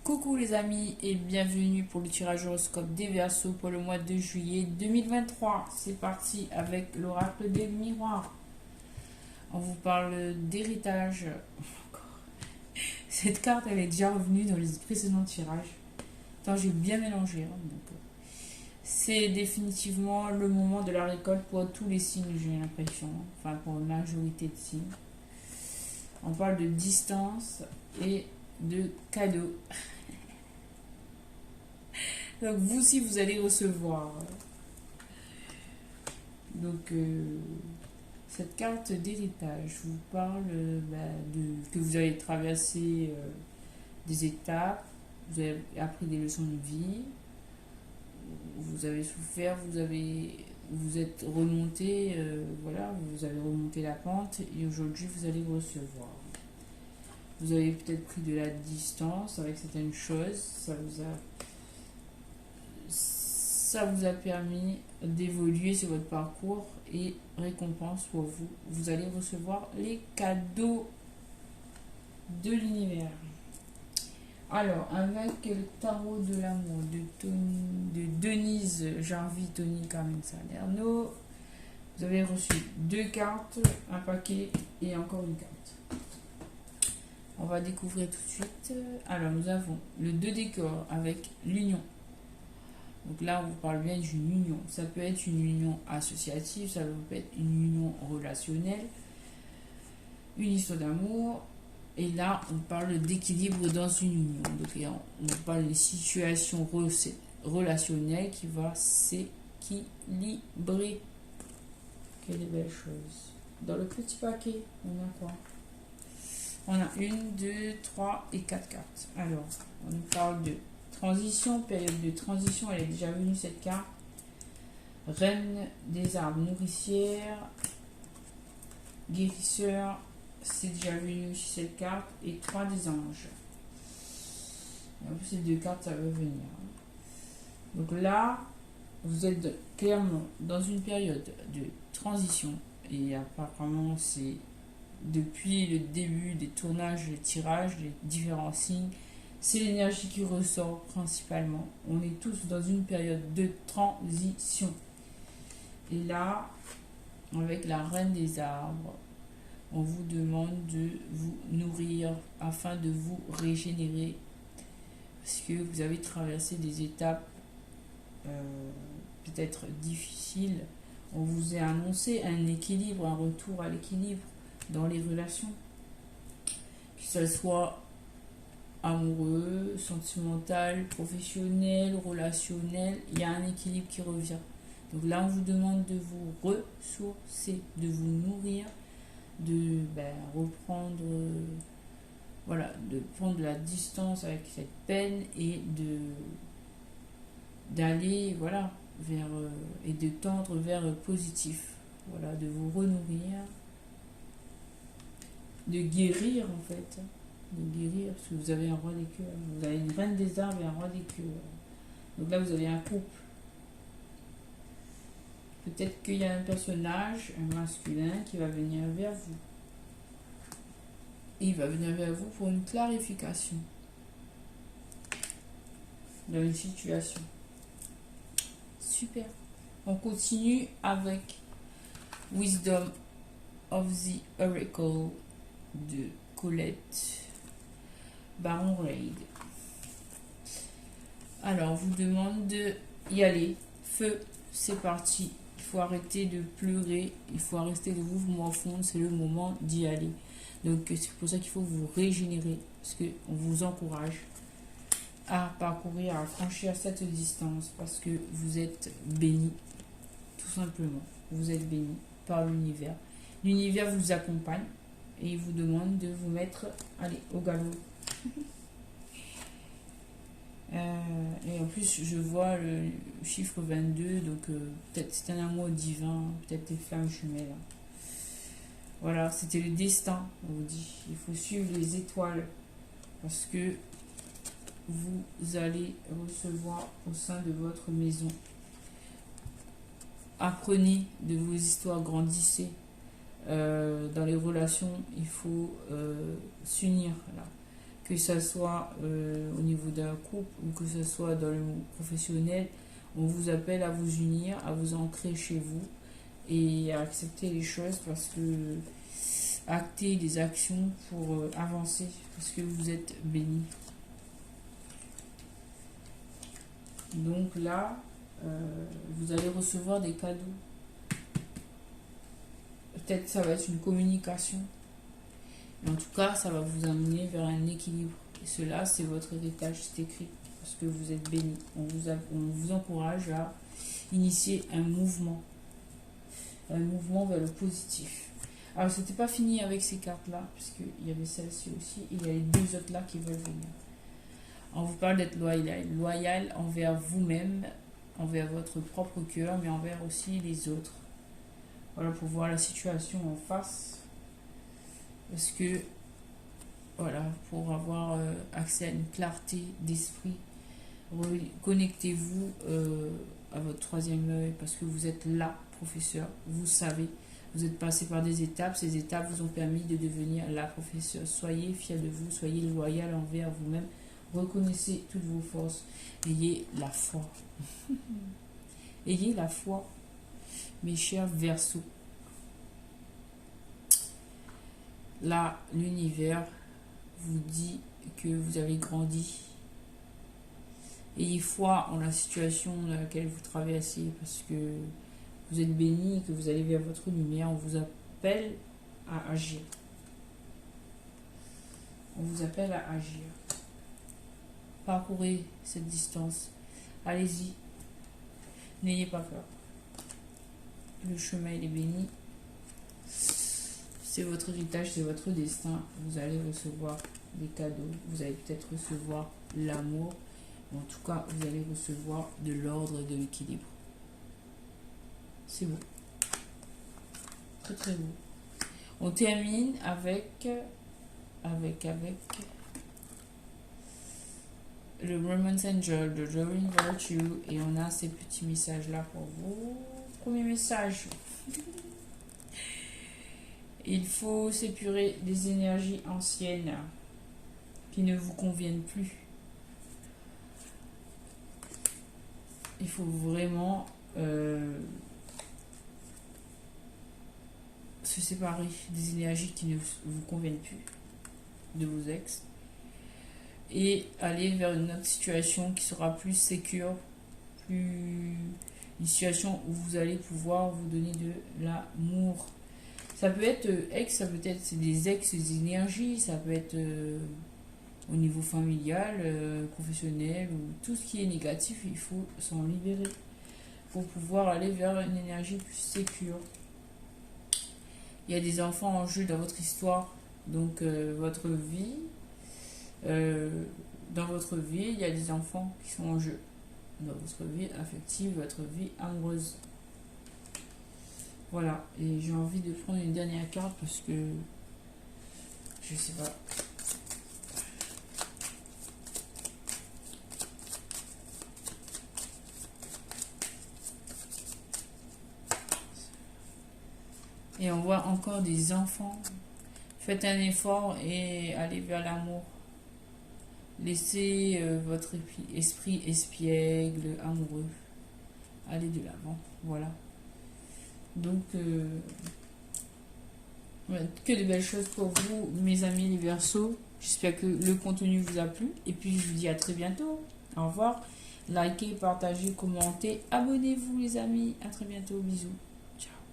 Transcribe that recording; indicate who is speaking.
Speaker 1: Coucou les amis et bienvenue pour le tirage horoscope des Verseaux pour le mois de juillet 2023. C'est parti avec l'oracle des miroirs. On vous parle d'héritage. Cette carte elle est déjà revenue dans les précédents tirages. Attends, j'ai bien mélangé. C'est définitivement le moment de la récolte pour tous les signes, j'ai l'impression. Enfin, pour la majorité de signes. On parle de distance et de cadeaux. Donc vous aussi vous allez recevoir. Donc cette carte d'héritage vous parle que vous avez traversé des étapes, vous avez appris des leçons de vie, vous avez souffert, vous êtes remonté, voilà, vous avez remonté la pente et aujourd'hui vous allez recevoir. Vous avez peut-être pris de la distance avec certaines choses, ça vous a permis d'évoluer sur votre parcours et récompense pour vous. Vous allez recevoir les cadeaux de l'univers. Alors, avec le tarot de l'amour de Denise Jarvis, Tony Carmen Salerno, vous avez reçu 2 cartes, un paquet et encore une carte. On va découvrir tout de suite. Alors, nous avons le 2 décors avec l'union. Donc là, on vous parle bien d'une union. Ça peut être une union associative, ça peut être une union relationnelle, une histoire d'amour. Et là, on parle d'équilibre dans une union. Donc on parle d'une situation relationnelle qui va s'équilibrer. Quelle belle chose. Dans le petit paquet, on a quoi? On a 1, 2, 3 et 4 cartes. Alors, on nous parle de transition, période de transition, elle est déjà venue cette carte. Reine des arbres, nourricière, guérisseur, c'est déjà venu aussi cette carte. Et 3 des anges. Et en plus, ces 2 cartes, ça va venir. Donc là, vous êtes clairement dans une période de transition. Et apparemment, c'est depuis le début des tournages, des tirages, des différents signes. C'est l'énergie qui ressort principalement. On est tous dans une période de transition. Et là, avec la reine des arbres, on vous demande de vous nourrir afin de vous régénérer. Parce que vous avez traversé des étapes peut-être difficiles. On vous a annoncé un équilibre, un retour à l'équilibre dans les relations. Que ce soit amoureux, sentimental, professionnel, relationnel, il y a un équilibre qui revient. Donc là, on vous demande de vous ressourcer, de vous nourrir, de reprendre, de prendre de la distance avec cette peine et d'aller, vers et de tendre vers le positif. Voilà, de vous renourrir, de guérir en fait. De guérir, parce que vous avez un roi des cœurs. Vous avez une reine des arbres et un roi des cœurs. Donc là, vous avez un couple. Peut-être qu'il y a un personnage, un masculin, qui va venir vers vous. Et il va venir vers vous pour une clarification dans une situation. Super. On continue avec Wisdom of the Oracle de Colette Baron Reid. Alors, on vous demande de y aller. Feu, c'est parti. Il faut arrêter de pleurer. Il faut arrêter de vous morfondre. C'est le moment d'y aller. Donc, c'est pour ça qu'il faut vous régénérer. Parce qu'on vous encourage à parcourir, à franchir cette distance. Parce que vous êtes béni. Tout simplement. Vous êtes béni par l'univers. L'univers vous accompagne. Et il vous demande de vous mettre, au galop. Et en plus, je vois le chiffre 22, donc peut-être c'est un amour divin, peut-être des flammes jumelles. Voilà, c'était le destin, on vous dit. Il faut suivre les étoiles parce que vous allez recevoir au sein de votre maison. Apprenez de vos histoires, grandissez. Dans les relations, il faut s'unir là. que ce soit au niveau d'un couple ou que ce soit dans le monde professionnel, on vous appelle à vous unir, à vous ancrer chez vous et à accepter les choses parce que acter des actions pour avancer parce que vous êtes béni. Donc là, vous allez recevoir des cadeaux. Peut-être ça va être une communication. Mais en tout cas, ça va vous amener vers un équilibre. Et cela, c'est votre héritage, c'est écrit. Parce que vous êtes béni. On vous encourage à initier un mouvement. Un mouvement vers le positif. Alors, c'était pas fini avec ces cartes-là, puisqu'il y avait celle-ci aussi. Et il y a les deux autres là qui veulent venir. On vous parle d'être loyal envers vous-même, envers votre propre cœur, mais envers aussi les autres. Voilà, pour voir la situation en face. Parce que, voilà, pour avoir accès à une clarté d'esprit, connectez-vous à votre troisième œil, parce que vous êtes là, professeur, vous savez, vous êtes passé par des étapes, ces étapes vous ont permis de devenir la professeur. Soyez fiers de vous, soyez loyal envers vous-même, reconnaissez toutes vos forces, ayez la foi. Ayez la foi, mes chers Verseaux. Là, l'univers vous dit que vous avez grandi. Ayez foi en la situation dans laquelle vous traversez parce que vous êtes béni et que vous allez vers votre lumière. On vous appelle à agir. On vous appelle à agir. Parcourez cette distance. Allez-y. N'ayez pas peur. Le chemin, il est béni. C'est votre héritage, c'est votre destin. Vous allez recevoir des cadeaux. Vous allez peut-être recevoir l'amour. En tout cas, vous allez recevoir de l'ordre et de l'équilibre. C'est beau. Très très beau. On termine avec le Romance Angel de Drawing Virtue. Et on a ces petits messages-là pour vous. Premier message. Il faut s'épurer des énergies anciennes qui ne vous conviennent plus. Il faut vraiment se séparer des énergies qui ne vous conviennent plus, de vos ex, et aller vers une autre situation qui sera plus sécure, une situation où vous allez pouvoir vous donner de l'amour. Ça peut être ex, ça peut être des ex énergies, ça peut être au niveau familial, professionnel, ou tout ce qui est négatif, il faut s'en libérer pour pouvoir aller vers une énergie plus sécure. Il y a des enfants en jeu dans votre histoire, donc votre vie, dans votre vie, il y a des enfants qui sont en jeu dans votre vie affective, votre vie amoureuse. Voilà, et j'ai envie de prendre une dernière carte parce que je sais pas. Et on voit encore des enfants. Faites un effort et allez vers l'amour. Laissez votre esprit espiègle, amoureux. Allez de l'avant. Voilà. Donc, que de belles choses pour vous, mes amis les Verseaux. J'espère que le contenu vous a plu. Et puis, je vous dis à très bientôt. Au revoir. Likez, partagez, commentez. Abonnez-vous, les amis. À très bientôt. Bisous.